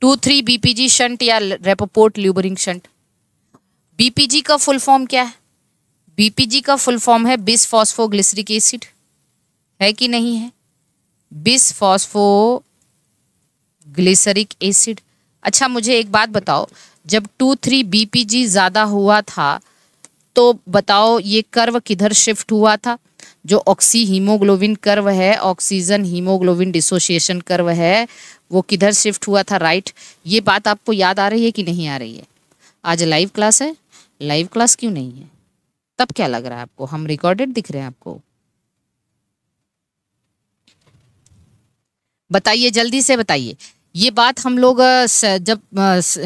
2,3-BPG shunt या रेपोपोर्ट ल्यूबरिंग shunt. BPG का full form क्या है? बीपीजी का फुल फॉर्म है बिस फॉस्फोग्लिसरिक एसिड, है कि नहीं है? बिस फॉस्फोग्लिसरिक एसिड। अच्छा मुझे एक बात बताओ, जब 2,3-BPG ज़्यादा हुआ था तो बताओ ये कर्व किधर शिफ्ट हुआ था? जो ऑक्सी हीमोग्लोबिन कर्व है, ऑक्सीजन हीमोग्लोबिन डिसोसिएशन कर्व है, वो किधर शिफ्ट हुआ था? राइट। ये बात आपको याद आ रही है कि नहीं आ रही है? आज लाइव क्लास है। लाइव क्लास क्यों नहीं है? तब क्या लग रहा है आपको? हम रिकॉर्डेड दिख रहे हैं आपको? बताइए, जल्दी से बताइए। ये बात हम लोग जब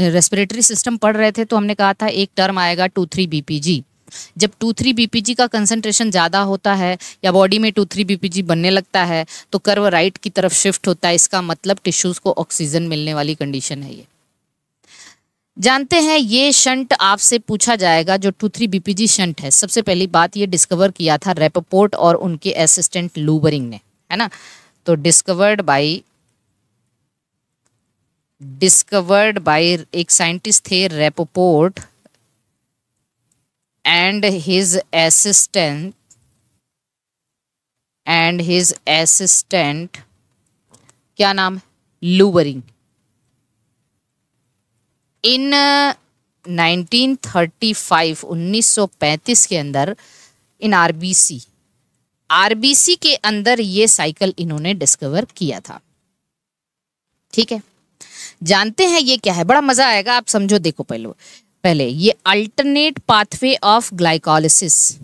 रेस्पिरेटरी सिस्टम पढ़ रहे थे तो हमने कहा था एक टर्म आएगा 2,3-BPG। जब 2,3-BPG का कंसंट्रेशन ज़्यादा होता है या बॉडी में 2,3-BPG बनने लगता है तो कर्व राइट की तरफ शिफ्ट होता है। इसका मतलब टिश्यूज को ऑक्सीजन मिलने वाली कंडीशन है ये। जानते हैं ये शंट आपसे पूछा जाएगा, जो 2,3-BPG शंट है। सबसे पहली बात ये डिस्कवर किया था रेपोपोर्ट और उनके असिस्टेंट लूबरिंग ने, है ना? तो डिस्कवर्ड बाय एक साइंटिस्ट थे रेपोपोर्ट एंड हिज असिस्टेंट क्या नाम है? लूबरिंग। इन 1935 के अंदर इन आरबीसी के अंदर ये साइकिल इन्होंने डिस्कवर किया था। ठीक है, जानते हैं ये क्या है? बड़ा मजा आएगा, आप समझो। देखो पहले ये alternate pathway of glycolysis.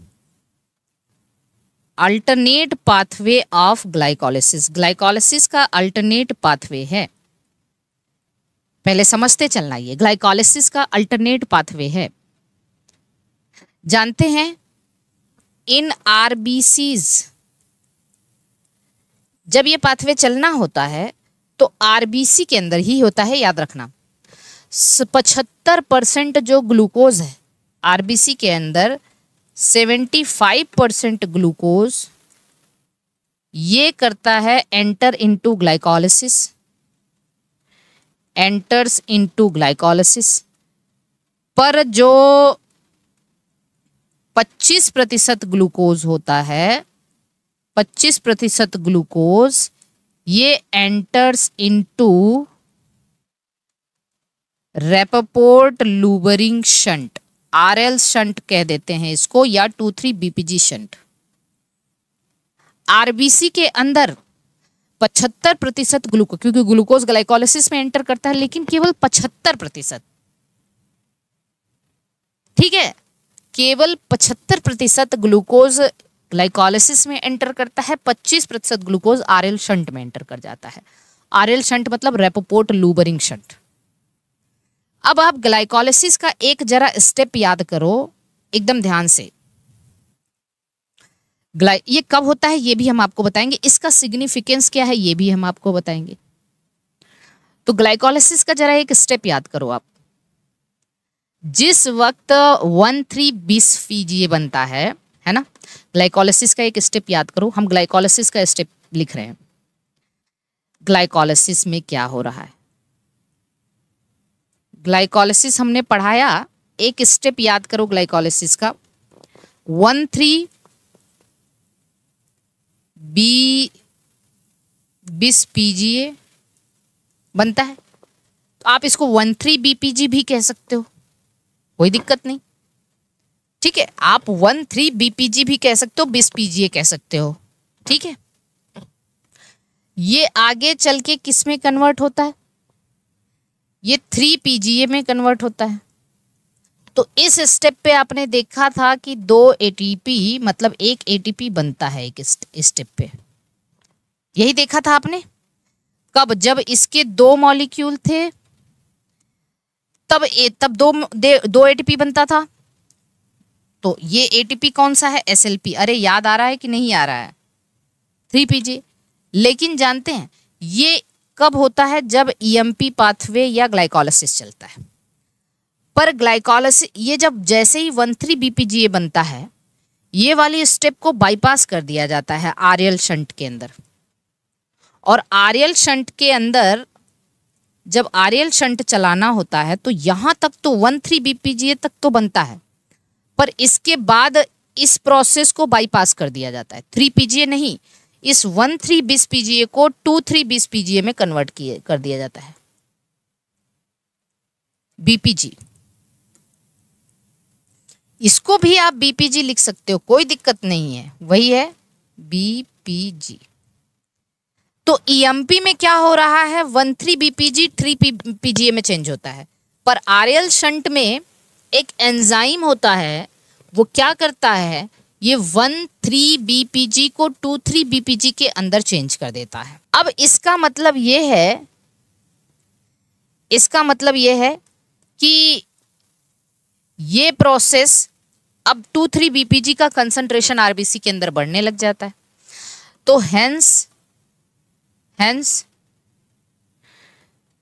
Alternate pathway of glycolysis, glycolysis का अल्टरनेट पाथवे है। पहले समझते चलना, ये ग्लाइकोलिसिस का अल्टरनेट पाथवे है। जानते हैं इन आरबीसीज जब ये पाथवे चलना होता है तो आरबीसी के अंदर ही होता है, याद रखना। 75% जो ग्लूकोज है आरबीसी के अंदर, 75% ग्लूकोज ये करता है एंटर्स इनटू ग्लाइकोलिसिस। पर जो 25% ग्लूकोज होता है, 25% ग्लूकोज ये enters into Rapoport Luebering shunt, RL shunt कह देते हैं इसको, या 2,3-BPG शंट। आरबीसी के अंदर 75% ग्लूकोज, क्योंकि ग्लूकोज ग्लाइकोलिसिस में एंटर करता है, लेकिन केवल 75%। ठीक है, केवल 75% ग्लूकोज ग्लाइकोलिसिस में एंटर करता है, 25% ग्लूकोज आरएल शंट में एंटर कर जाता है। आरएल शंट मतलब रेपोपोर्ट लूबरिंग शंट। अब आप ग्लाइकोलिसिस का एक जरा स्टेप याद करो एकदम ध्यान से। ये कब होता है ये भी हम आपको बताएंगे, इसका सिग्निफिकेंस क्या है ये भी हम आपको बताएंगे। तो ग्लाइकोलिसिस का जरा एक स्टेप याद करो आप। जिस वक्त 1,3-BPG बनता है ना, ग्लाइकोलिसिस का एक स्टेप याद करो। हम ग्लाइकोलिसिस का स्टेप लिख रहे हैं। ग्लाइकोलिसिस में क्या हो रहा है? ग्लाइकोलिसिस हमने पढ़ाया, एक स्टेप याद करो ग्लाइकोलिसिस का। 1,3-BPGA बनता है, तो आप इसको 1,3-BPG भी कह सकते हो, कोई दिक्कत नहीं। ठीक है, आप 1,3-BPG भी कह सकते हो, 20PGA कह सकते हो। ठीक है, ये आगे चल के किस में कन्वर्ट होता है? ये 3PGA में कन्वर्ट होता है। तो इस स्टेप पे आपने देखा था कि 2 ATP मतलब 1 ATP बनता है एक स्टेप पे, यही देखा था आपने। कब? जब इसके 2 मॉलिक्यूल थे तब दो ATP बनता था। तो ये ATP कौन सा है? SLP। अरे याद आ रहा है कि नहीं आ रहा है? 3PGA। लेकिन जानते हैं ये कब होता है? जब EMP पाथवे या ग्लाइकोलिसिस चलता है। पर ग्लाइकोलिसिस ये जब जैसे ही 1,3-BPGA बनता है, ये वाली स्टेप को बाईपास कर दिया जाता है आरएल शंट के अंदर। और आरएल शंट के अंदर जब आरएल शंट चलाना होता है तो यहां तक तो 1,3 बीपीजीए तक तो बनता है, पर इसके बाद इस प्रोसेस को बाईपास कर दिया जाता है। 3 पीजीए नहीं, इस 1,3 20 पीजीए को 2,3 20 पीजीए में कन्वर्ट कर दिया जाता है, बीपीजी। इसको भी आप बीपीजी लिख सकते हो, कोई दिक्कत नहीं है, वही है बीपीजी। तो ईएमपी में क्या हो रहा है, 1,3 बीपीजी 3 पीजीए में चेंज होता है, पर आरएल शंट में एक एंजाइम होता है, वो क्या करता है, ये 1,3 बीपीजी को 2,3 बीपीजी के अंदर चेंज कर देता है। अब इसका मतलब ये है कि ये प्रोसेस अब 2,3 बीपीजी का कंसंट्रेशन आरबीसी के अंदर बढ़ने लग जाता है। तो हेंस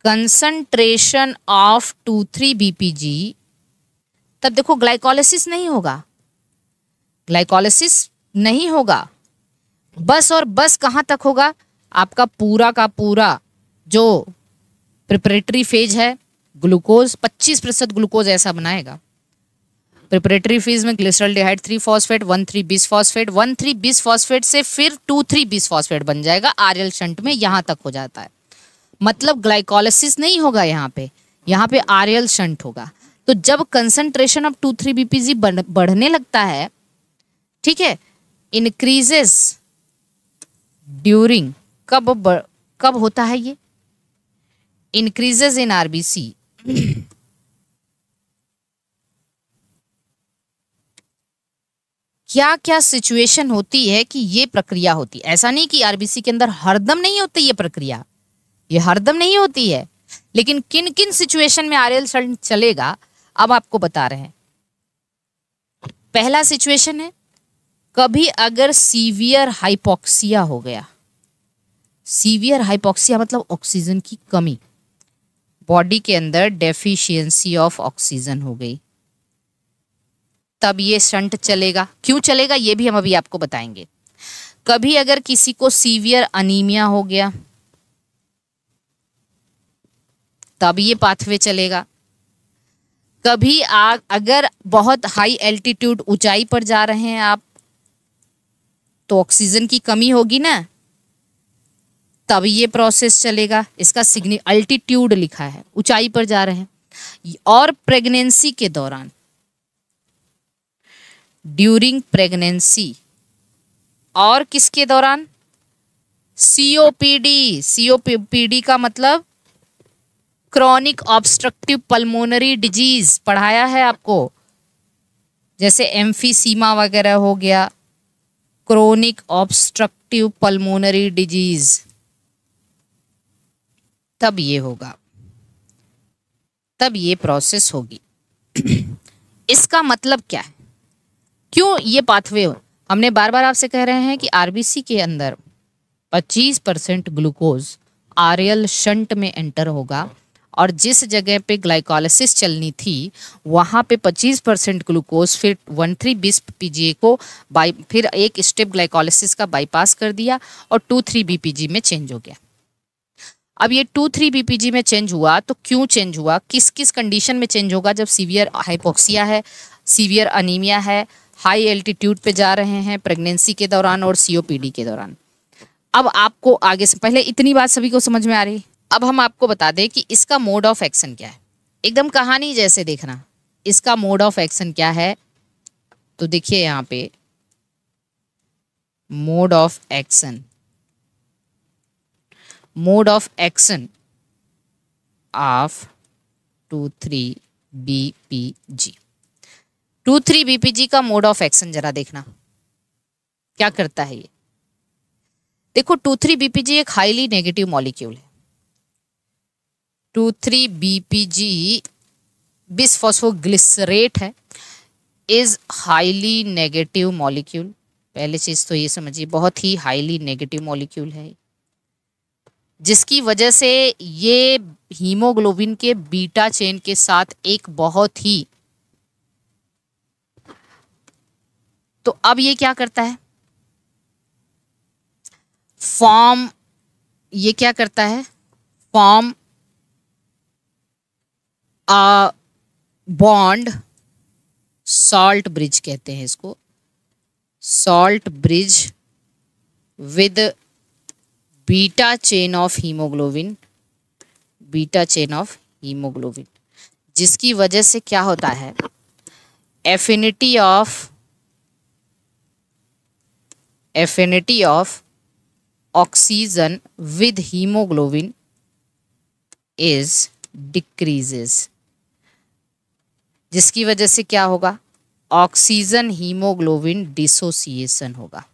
कंसंट्रेशन ऑफ 2,3 बीपीजी, तब देखो ग्लाइकोलिसिस नहीं होगा, बस और बस कहां तक होगा, आपका पूरा का पूरा जो प्रिपरेटरी फेज है, ग्लूकोज 25% ग्लूकोज ऐसा बनाएगा। प्रिपरेटरी फेज में glyceraldehyde 3 phosphate 1,3 bis phosphate, 1,3 bis phosphate से फिर 2,3 बिस फॉस्फेट बन जाएगा, आरएल शंट में यहां तक हो जाता है। मतलब ग्लाइकोलिसिस नहीं होगा यहाँ पे आरएल शंट होगा। तो जब कंसंट्रेशन ऑफ 2,3 बीपीजी बढ़ने लगता है, ठीक है, इंक्रीजेस ड्यूरिंग, कब होता है ये, इंक्रीजेस इन आरबीसी क्या क्या सिचुएशन होती है कि ये प्रक्रिया होती है। ऐसा नहीं कि आरबीसी के अंदर हरदम नहीं होती ये प्रक्रिया, ये हरदम नहीं होती है, लेकिन किन किन सिचुएशन में आरएल शंट चलेगा अब आपको बता रहे हैं। पहला सिचुएशन है, कभी अगर सीवियर हाइपोक्सिया हो गया, सीवियर हाइपोक्सिया मतलब ऑक्सीजन की कमी, बॉडी के अंदर डेफिशिएंसी ऑफ ऑक्सीजन हो गई, तब ये शंट चलेगा। क्यों चलेगा ये भी हम अभी आपको बताएंगे। कभी अगर किसी को सीवियर अनीमिया हो गया, तब ये पाथवे चलेगा। कभी अगर बहुत हाई एल्टीट्यूड, ऊंचाई पर जा रहे हैं आप, तो ऑक्सीजन की कमी होगी ना, तब ये प्रोसेस चलेगा। इसका अल्टीट्यूड लिखा है, ऊंचाई पर जा रहे हैं। और प्रेगनेंसी के दौरान, ड्यूरिंग प्रेगनेंसी, और किसके दौरान, सीओपीडी। सीओपीडी का मतलब क्रॉनिक ऑब्स्ट्रक्टिव पल्मोनरी डिजीज, पढ़ाया है आपको, जैसे एम्फीसीमा वगैरह हो गया, क्रोनिक ऑब्स्ट्रक्टिव पल्मोनरी डिजीज, तब ये होगा, तब ये प्रोसेस होगी। इसका मतलब क्या है, क्यों ये पाथवे हो, हमने बार बार आपसे कह रहे हैं कि आरबीसी के अंदर 25% ग्लूकोज आरएल शंट में एंटर होगा, और जिस जगह पे ग्लाइकोलिसिस चलनी थी वहां पे 25% ग्लूकोज फिर 1,3 20 पीजीए को फिर एक स्टेप ग्लाइकोलिसिस का बाईपास कर दिया और 2,3 बीपीजी में चेंज हो गया। अब ये 2,3 बीपीजी में चेंज हुआ तो क्यों चेंज हुआ, किस किस कंडीशन में चेंज होगा, जब सीवियर हाइपोक्सिया है, सीवियर अनीमिया है, हाई एल्टीट्यूड पे जा रहे हैं, प्रेगनेंसी के दौरान और सीओपीडी के दौरान। अब आपको आगे से, पहले इतनी बात सभी को समझ में आ रही, अब हम आपको बता दें कि इसका मोड ऑफ एक्शन क्या है। एकदम कहानी जैसे देखना, इसका मोड ऑफ एक्शन क्या है। तो देखिए यहाँ पे mode of action, mode of action of 2,3 BPG. 2,3 BPG का मोड ऑफ एक्शन जरा देखना क्या करता है ये। देखो 2,3 बीपीजी एक हाईली नेगेटिव मॉलिक्यूल है। 2,3 बीपीजी बिसफॉस्फोग्लिसरेट है, इज हाईली नेगेटिव मॉलिक्यूल। पहले चीज तो ये समझिए, बहुत ही हाईली नेगेटिव मॉलिक्यूल है, जिसकी वजह से ये हीमोग्लोबिन के बीटा चेन के साथ एक बहुत ही, तो अब ये क्या करता है, फॉर्म, ये क्या करता है, फॉर्म बॉन्ड, सॉल्ट ब्रिज कहते हैं इसको, salt bridge with beta chain of haemoglobin, beta chain of haemoglobin, जिसकी वजह से क्या होता है, affinity of oxygen with haemoglobin is decreases, जिसकी वजह से क्या होगा, ऑक्सीजन हीमोग्लोबिन डिसोसिएशन होगा,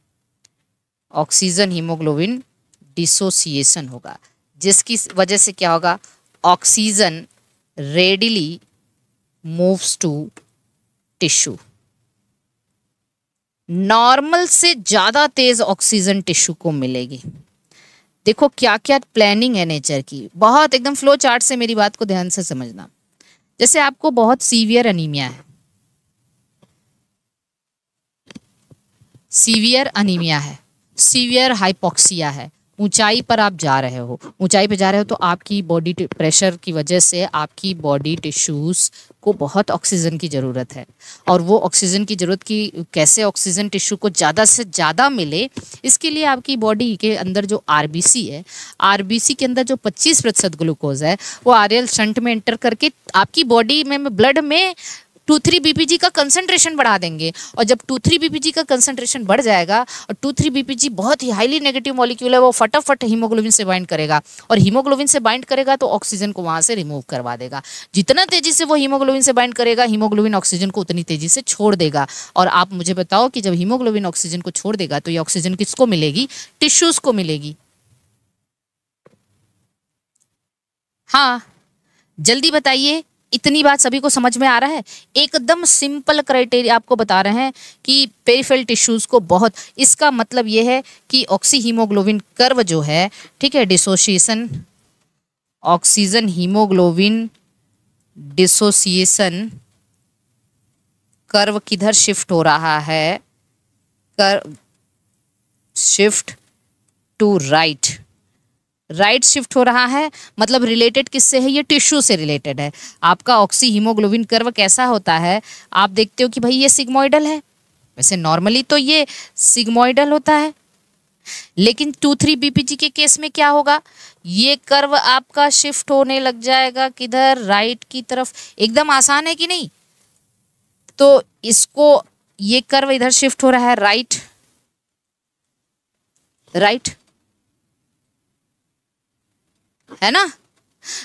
ऑक्सीजन हीमोग्लोबिन डिसोसिएशन होगा, जिसकी वजह से क्या होगा, oxygen readily moves to tissue, normal से ज़्यादा तेज ऑक्सीजन टिश्यू को मिलेगी। देखो क्या क्या प्लानिंग है नेचर की, बहुत एकदम फ्लो चार्ट से मेरी बात को ध्यान से समझना। जैसे आपको बहुत सीवियर अनीमिया है, सीवियर अनीमिया है, सीवियर हाइपोक्सिया है, ऊंचाई पर आप जा रहे हो, ऊंचाई पे जा रहे हो तो आपकी बॉडी प्रेशर की वजह से आपकी बॉडी टिश्यूज़ को बहुत ऑक्सीजन की ज़रूरत है, और वो ऑक्सीजन की ज़रूरत की कैसे ऑक्सीजन टिश्यू को ज़्यादा से ज़्यादा मिले, इसके लिए आपकी बॉडी के अंदर जो आरबीसी है, आरबीसी के अंदर जो 25% ग्लूकोज है वो आरएल शंट में एंटर करके आपकी बॉडी में ब्लड में 2,3 बीपीजी का कंसंट्रेशन बढ़ा देंगे, और जब 2,3 बीपीजी का कंसंट्रेशन बढ़ जाएगा, और 2,3 बीपीजी बहुत ही हाईली नेगेटिव मॉलिक्यूल है, वो फटाफट हीमोग्लोबिन से बाइंड करेगा, और हीमोग्लोबिन से बाइंड करेगा तो ऑक्सीजन को वहां से रिमूव करवा देगा। जितना तेजी से वो हीमोग्लोबिन से बाइंड करेगा, हीमोग्लोबिन ऑक्सीजन को उतनी तेजी से छोड़ देगा। और आप मुझे बताओ कि जब हीमोग्लोबिन ऑक्सीजन को छोड़ देगा तो ये ऑक्सीजन किसको मिलेगी, टिश्यूज को मिलेगी। हाँ जल्दी बताइए, इतनी बात सभी को समझ में आ रहा है? एकदम सिंपल क्राइटेरिया आपको बता रहे हैं कि पेरिफेरल टिश्यूज को बहुत, इसका मतलब ये है कि ऑक्सी हीमोग्लोबिन कर्व जो है, ठीक है, dissociation, oxygen haemoglobin dissociation curve किधर शिफ्ट हो रहा है, curve shift to right, right shift हो रहा है। मतलब रिलेटेड किससे है, ये टिश्यू से रिलेटेड है। आपका ऑक्सी हीमोग्लोबिन कर्व कैसा होता है, आप देखते हो कि भाई ये सिग्मोइडल है, वैसे नॉर्मली तो ये सिग्मोइडल होता है, लेकिन 2,3 बीपीजी के केस में क्या होगा, ये कर्व आपका शिफ्ट होने लग जाएगा किधर, राइट की तरफ। एकदम आसान है कि नहीं? तो इसको, ये कर्व इधर शिफ्ट हो रहा है राइट, राइट है ना।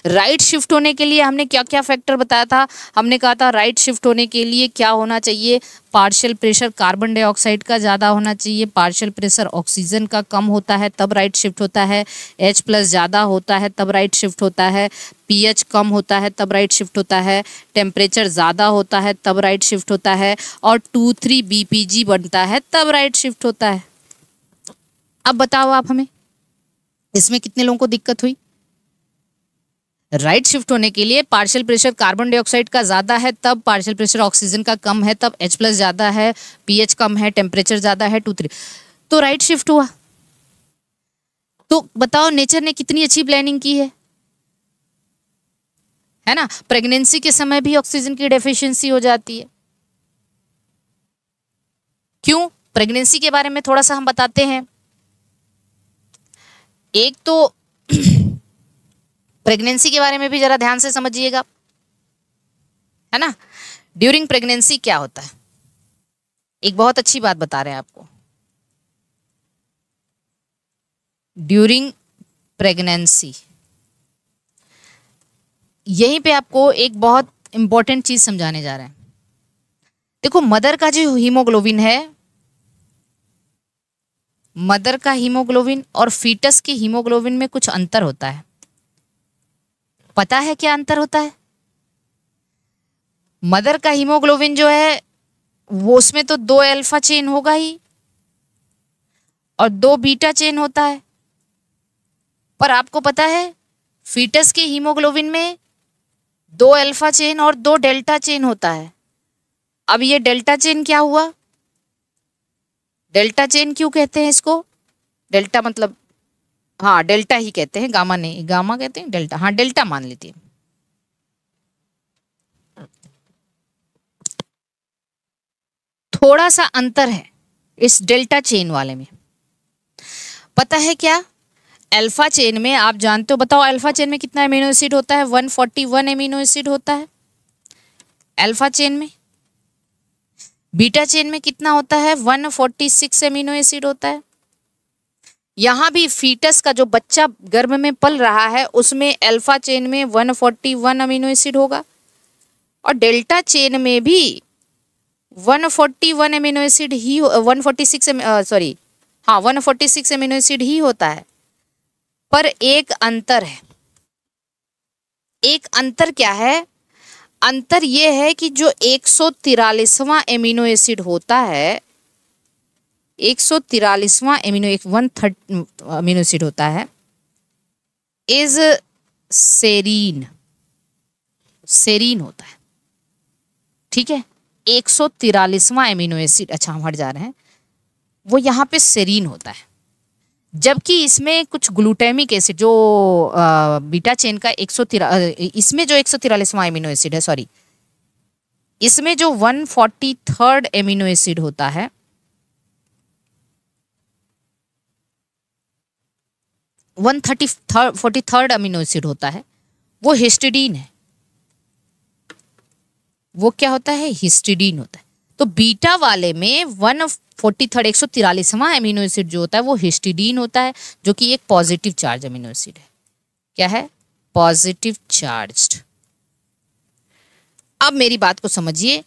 राइट शिफ्ट होने के लिए हमने क्या क्या फैक्टर बताया था, हमने कहा था राइट शिफ्ट होने के लिए क्या होना चाहिए, पार्शियल प्रेशर कार्बन डाइऑक्साइड का ज़्यादा होना चाहिए, पार्शियल प्रेशर ऑक्सीजन का कम होता है तब राइट शिफ्ट होता है, H+ ज़्यादा होता है तब राइट शिफ्ट होता है, pH कम होता है तब राइट शिफ्ट होता है, टेम्परेचर ज़्यादा होता है तब राइट शिफ्ट होता है, और 2,3 BPG बनता है तब राइट शिफ्ट होता है। अब बताओ आप हमें, इसमें कितने लोगों को दिक्कत हुई? राइट शिफ्ट होने के लिए पार्शियल प्रेशर कार्बन डाइऑक्साइड का ज़्यादा है तब, पार्शियल प्रेशर ऑक्सीजन का कम है तब, H+ ज़्यादा है, pH कम है, टेम्परेचर ज़्यादा है, 2,3, तो राइट शिफ्ट हुआ। तो बताओ नेचर ने कितनी अच्छी प्लानिंग की है ना। प्रेगनेंसी के समय भी ऑक्सीजन की डेफिशिएंसी हो जाती है। क्यों? प्रेगनेंसी के बारे में थोड़ा सा हम बताते हैं। एक तो प्रेगनेंसी के बारे में भी जरा ध्यान से समझिएगा, है ना। ड्यूरिंग प्रेगनेंसी क्या होता है, एक बहुत अच्छी बात बता रहे हैं आपको। ड्यूरिंग प्रेगनेंसी, यहीं पे आपको एक बहुत इंपॉर्टेंट चीज समझाने जा रहे हैं। देखो मदर का जो हीमोग्लोबिन है, मदर का हीमोग्लोबिन और फीटस के हीमोग्लोबिन में कुछ अंतर होता है। पता है क्या अंतर होता है? मदर का हीमोग्लोबिन जो है वो, उसमें तो 2 अल्फा चेन होगा ही और 2 बीटा चेन होता है, पर आपको पता है फीटस के हीमोग्लोबिन में 2 अल्फा चेन और 2 डेल्टा चेन होता है। अब ये डेल्टा चेन क्या हुआ? डेल्टा चेन क्यों कहते हैं इसको? डेल्टा मतलब, हाँ डेल्टा ही कहते हैं, गामा नहीं, गामा कहते हैं, डेल्टा, हाँ डेल्टा मान लीजिए। थोड़ा सा अंतर है इस डेल्टा चेन वाले में। पता है क्या? अल्फा चेन में आप जानते हो, बताओ अल्फा चेन में कितना एमिनो एसिड होता है? 141 एमिनो एसिड होता है अल्फा चेन में। बीटा चेन में कितना होता है? 146 एमिनो एसिड होता है। यहां भी फीटस का जो बच्चा गर्भ में पल रहा है उसमें अल्फा चेन में 141 अमीनो एसिड होगा और डेल्टा चेन में भी 141 एमिनो एसिड ही 146 एमिनो एसिड ही होता है। पर एक अंतर है। एक अंतर क्या है? अंतर ये है कि जो 143वां एमिनो एसिड होता है, 143वां अमीनो एसिड होता है इज सेरीन। सेरीन होता है, ठीक है। 143वां एमिनो एसिड, अच्छा हम हट जा रहे हैं, वो यहाँ पे सेरीन होता है। जबकि इसमें कुछ ग्लूटामिक एसिड जो बीटा चेन का इसमें जो 143वां एमिनो एसिड है, सॉरी, इसमें जो 143rd एमिनो एसिड होता है, 143rd अमीनो एसिड होता है, वो हिस्टिडीन है। वो क्या होता है? हिस्टिडीन होता है। तो बीटा वाले में 143वां एमिनो एसिड जो होता है वो हिस्टिडीन होता है, जो कि एक पॉजिटिव चार्ज अमीनो एसिड है। क्या है? Positive charged. अब मेरी बात को समझिए,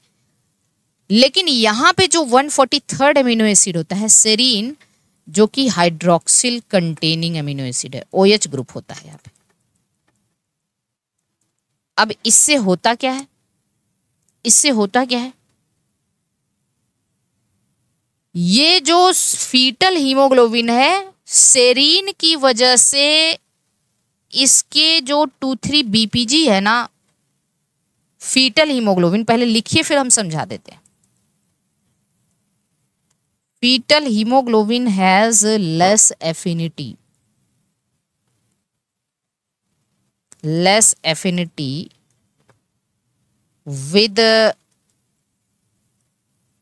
लेकिन यहां पे जो 143rd अमीनो एसिड होता है सेरीन, जो कि हाइड्रोक्सिल कंटेनिंग अमीनो एसिड है, OH ग्रुप होता है यहाँ पे। अब इससे होता क्या है? इससे होता क्या है? ये जो फीटल हीमोग्लोबिन है, सेरीन की वजह से इसके जो 2,3 BPG है ना, फीटल हीमोग्लोबिन, पहले लिखिए फिर हम समझा देते हैं। fetal hemoglobin has less affinity with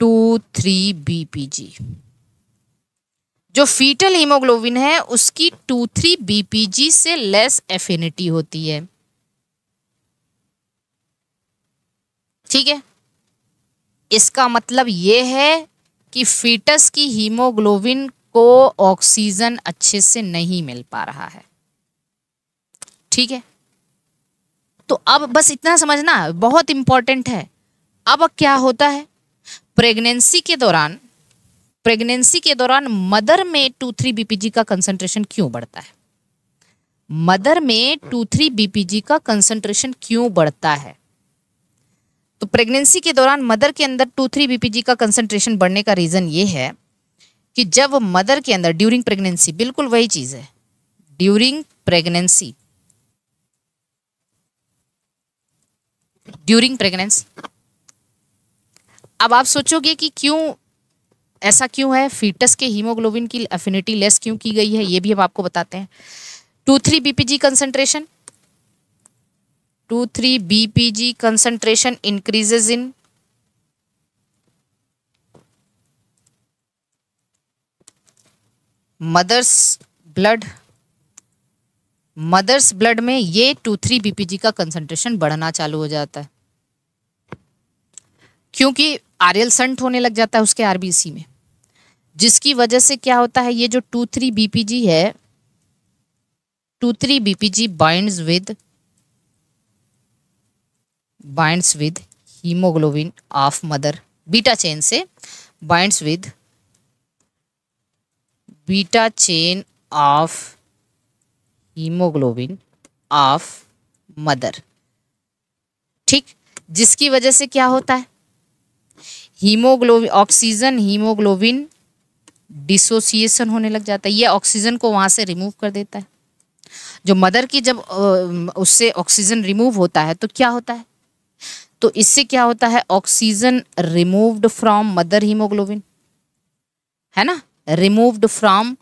2,3 BPG। जो फीटल हीमोग्लोबिन है उसकी 2,3 BPG से लेस एफिनिटी होती है, ठीक है। इसका मतलब ये है कि फीटस की हीमोग्लोबिन को ऑक्सीजन अच्छे से नहीं मिल पा रहा है, ठीक है। तो अब बस इतना समझना बहुत इंपॉर्टेंट है। अब क्या होता है? प्रेगनेंसी के दौरान मदर में 2,3 BPG का कंसंट्रेशन क्यों बढ़ता है? मदर में 2,3 BPG का कंसंट्रेशन क्यों बढ़ता है? तो प्रेगनेंसी के दौरान मदर के अंदर 2,3 BPG का कंसंट्रेशन बढ़ने का रीजन ये है कि जब मदर के अंदर ड्यूरिंग प्रेगनेंसी, बिल्कुल वही चीज है, ड्यूरिंग प्रेगनेंसी अब आप सोचोगे कि क्यों ऐसा क्यों है, फीटस के हीमोग्लोबिन की एफिनिटी लेस क्यों की गई है, ये भी हम आपको बताते हैं। 2,3 BPG concentration, 2,3 BPG concentration increases in mother's blood में ये 2,3 BPG का कंसंट्रेशन बढ़ना चालू हो जाता है, क्योंकि आरएल संट होने लग जाता है उसके आरबीसी में, जिसकी वजह से क्या होता है, ये जो 2,3 BPG है, 2,3 BPG binds with haemoglobin of mother, beta chain से binds with beta chain of haemoglobin of mother, ठीक। जिसकी वजह से क्या होता है, ऑक्सीजन हीमोग्लोबिन डिसोसिएशन होने लग जाता है, ये ऑक्सीजन को वहां से रिमूव कर देता है। जो मदर की जब उससे ऑक्सीजन रिमूव होता है तो क्या होता है, तो इससे क्या होता है, oxygen removed from mother haemoglobin, है ना, removed from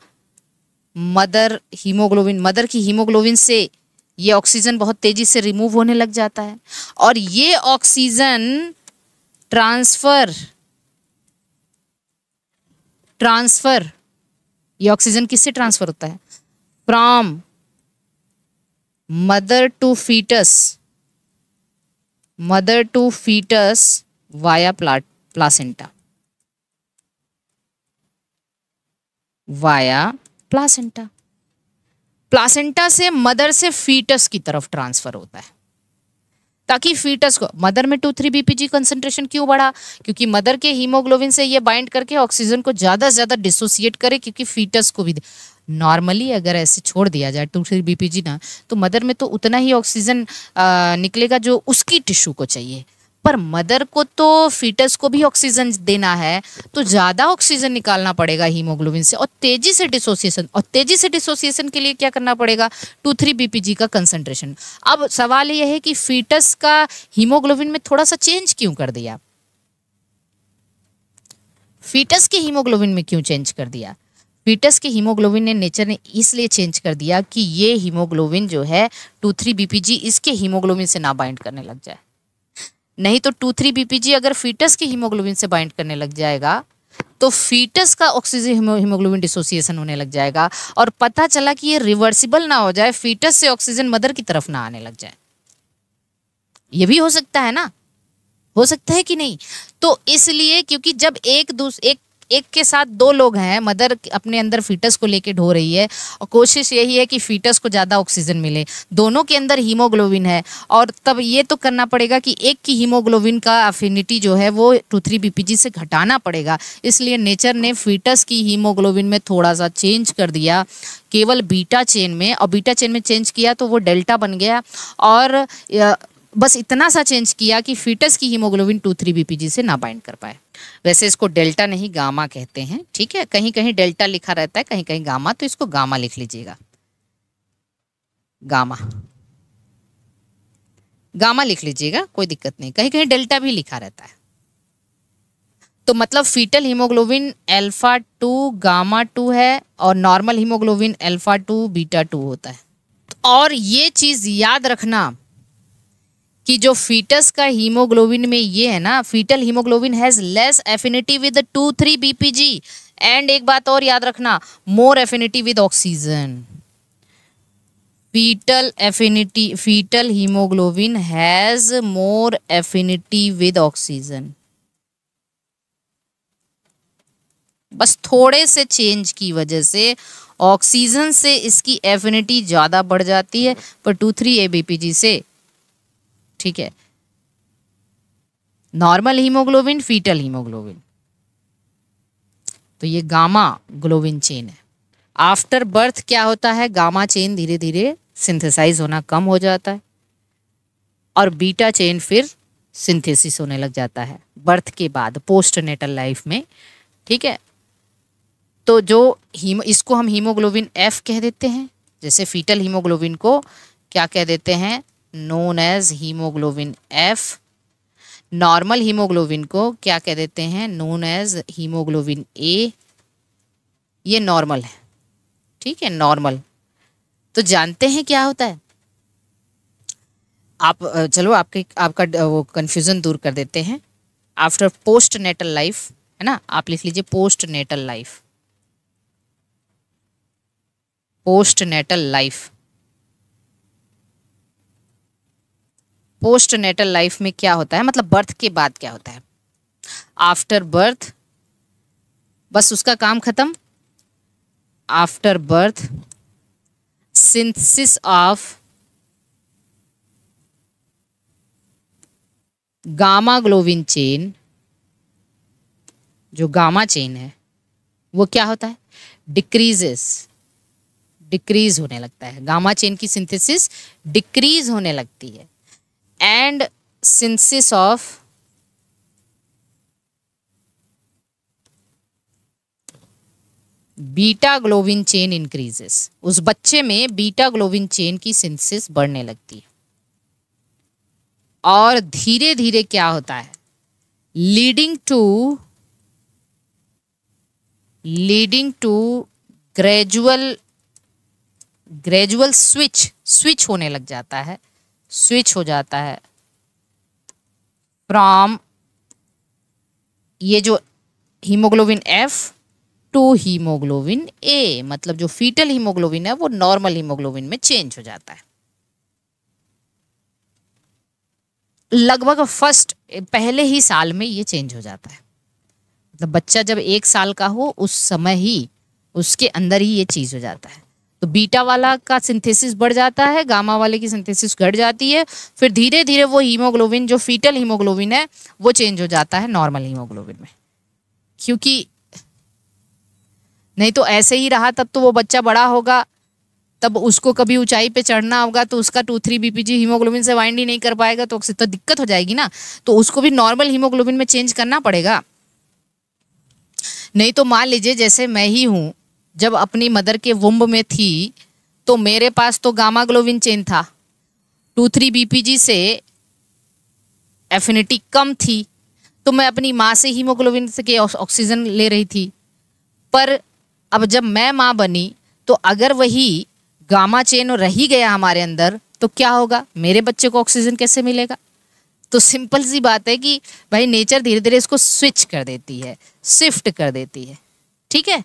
mother haemoglobin, mother की हीमोग्लोबिन से ये ऑक्सीजन बहुत तेजी से रिमूव होने लग जाता है, और ये ऑक्सीजन ट्रांसफर ट्रांसफर, ये ऑक्सीजन किससे ट्रांसफर होता है? From mother to foetus, mother to foetus via placenta, via placenta. Placenta से मदर से फीटस की तरफ ट्रांसफर होता है, ताकि फीटस को, मदर में 2,3 बीपीजी कंसंट्रेशन क्यों बढ़ा? क्योंकि मदर के हीमोग्लोबिन से ये बाइंड करके ऑक्सीजन को ज्यादा से ज्यादा डिसोसिएट करे, क्योंकि फीटस को भी नॉर्मली अगर ऐसे छोड़ दिया जाए 2,3 बीपीजी ना, तो मदर में तो उतना ही ऑक्सीजन निकलेगा जो उसकी टिश्यू को चाहिए, पर मदर को तो फीटस को भी ऑक्सीजन देना है, तो ज्यादा ऑक्सीजन निकालना पड़ेगा हीमोग्लोबिन से, और तेजी से डिसोसिएशन, और तेजी से डिसोसिएशन के लिए क्या करना पड़ेगा? 2,3 बीपीजी का कंसंट्रेशन। अब सवाल यह है कि फीटस का हीमोग्लोबिन में थोड़ा सा चेंज क्यों कर दिया? फीटस के हीमोग्लोबिन में क्यों चेंज कर दिया? फीटस के हीमोग्लोबिन ने, नेचर ने इसलिए चेंज कर दिया कि ये हीमोग्लोबिन जो है 2,3 बीपीजी इसके हीमोग्लोबिन से ना बाइंड करने लग जाए। नहीं तो 2,3 बीपीजी अगर फीटस के हीमोग्लोबिन से बाइंड करने लग जाएगा तो फीटस का ऑक्सीजन हीमोग्लोबिन डिसोसिएशन होने लग जाएगा, और पता चला कि ये रिवर्सिबल ना हो जाए, फीटस से ऑक्सीजन मदर की तरफ ना आने लग जाए। ये भी हो सकता है ना, हो सकता है कि नहीं? तो इसलिए, क्योंकि जब एक के साथ दो लोग हैं, मदर अपने अंदर फीटस को लेके ढो रही है, और कोशिश यही है कि फीटस को ज़्यादा ऑक्सीजन मिले, दोनों के अंदर हीमोग्लोबिन है, और तब ये तो करना पड़ेगा कि एक की हीमोग्लोबिन का अफिनिटी जो है वो 2,3 बीपीजी से घटाना पड़ेगा। इसलिए नेचर ने फीटस की हीमोग्लोबिन में थोड़ा सा चेंज कर दिया, केवल बीटा चेन में, और बीटा चेन में चेंज किया तो वो डेल्टा बन गया, और बस इतना सा चेंज किया कि फीटस की हीमोग्लोबिन 2,3 बीपीजी से ना बाइंड कर पाए। वैसे इसको डेल्टा नहीं गामा कहते हैं, ठीक है? कहीं कहीं डेल्टा लिखा रहता है, कहीं कहीं गामा, तो इसको गामा लिख लीजिएगा, गामा, गामा लिख लीजिएगा, कोई दिक्कत नहीं, कहीं कहीं डेल्टा भी लिखा रहता है। तो मतलब फीटल हीमोग्लोबिन अल्फा 2 गामा 2 है, और नॉर्मल हीमोग्लोबिन अल्फा 2 बीटा 2 होता है। और ये चीज याद रखना कि जो फीटस का हीमोग्लोबिन में ये है ना, fetal haemoglobin has less affinity with 2,3 BPG, and एक बात और याद रखना, more affinity with oxygen. Fetal haemoglobin has more affinity with oxygen. बस थोड़े से चेंज की वजह से ऑक्सीजन से इसकी एफिनिटी ज्यादा बढ़ जाती है, पर 2,3 बीपीजी से, ठीक है, नॉर्मल हीमोग्लोबिन, फीटल हीमोग्लोबिन, तो ये गामा ग्लोबिन चेन है। आफ्टर बर्थ क्या होता है? गामा चेन धीरे धीरे सिंथेसाइज होना कम हो जाता है, और बीटा चेन फिर सिंथेसिस होने लग जाता है बर्थ के बाद, पोस्ट नेटल लाइफ में, ठीक है? तो जो इसको हम हीमोग्लोबिन एफ कह देते हैं, जैसे फीटल हीमोग्लोबिन को क्या कह देते हैं? Known as haemoglobin F. Normal haemoglobin को क्या कह देते हैं? Known as haemoglobin A. ये नॉर्मल है, ठीक है, नॉर्मल। तो जानते हैं क्या होता है? आप चलो आपका वो कंफ्यूजन दूर कर देते हैं। आफ्टर पोस्ट नेटल लाइफ, है ना, आप लिख लीजिए postnatal life, postnatal life. Postnatal life में क्या होता है, मतलब बर्थ के बाद क्या होता है? आफ्टर बर्थ, बस उसका काम खत्म। After birth synthesis of gamma globin chain, जो गामा चेन है वो क्या होता है? डिक्रीज होने लगता है। गामा चेन की सिंथेसिस डिक्रीज होने लगती है, and synthesis of beta globin chain increases. उस बच्चे में बीटा ग्लोबिन चेन की सिंथेसिस बढ़ने लगती है, और धीरे धीरे क्या होता है? लीडिंग टू ग्रेजुअल स्विच होने लग जाता है, स्विच हो जाता है फ्रॉम ये जो haemoglobin F two haemoglobin A, मतलब जो फीटल हीमोग्लोबिन है वो नॉर्मल हीमोग्लोबिन में चेंज हो जाता है। लगभग फर्स्ट पहले ही साल में ये चेंज हो जाता है, मतलब बच्चा जब 1 साल का हो उस समय ही उसके अंदर ही ये चीज हो जाता है। तो बीटा वाला का सिंथेसिस बढ़ जाता है, गामा वाले की सिंथेसिस घट जाती है, फिर धीरे धीरे वो हीमोग्लोबिन जो फीटल हीमोग्लोबिन है वो चेंज हो जाता है नॉर्मल हीमोग्लोबिन में। क्योंकि नहीं तो ऐसे ही रहा तब तो वो बच्चा बड़ा होगा, तब उसको कभी ऊंचाई पे चढ़ना होगा तो उसका 2,3 बीपीजी हीमोग्लोबिन से बाइंड ही नहीं कर पाएगा, तो उससे तो दिक्कत हो जाएगी ना। तो उसको भी नॉर्मल हीमोग्लोबिन में चेंज करना पड़ेगा। नहीं तो मान लीजिए जैसे मैं ही हूं, जब अपनी मदर के वुम्ब में थी तो मेरे पास तो गामा ग्लोबिन चेन था, 2,3 बीपीजी से एफिनिटी कम थी, तो मैं अपनी माँ से हीमोग्लोबिन से के ऑक्सीजन ले रही थी। पर अब जब मैं माँ बनी तो अगर वही गामा चेन रह ही गया हमारे अंदर तो क्या होगा, मेरे बच्चे को ऑक्सीजन कैसे मिलेगा। तो सिंपल सी बात है कि भाई नेचर धीरे धीरे इसको स्विच कर देती है, शिफ्ट कर देती है। ठीक है,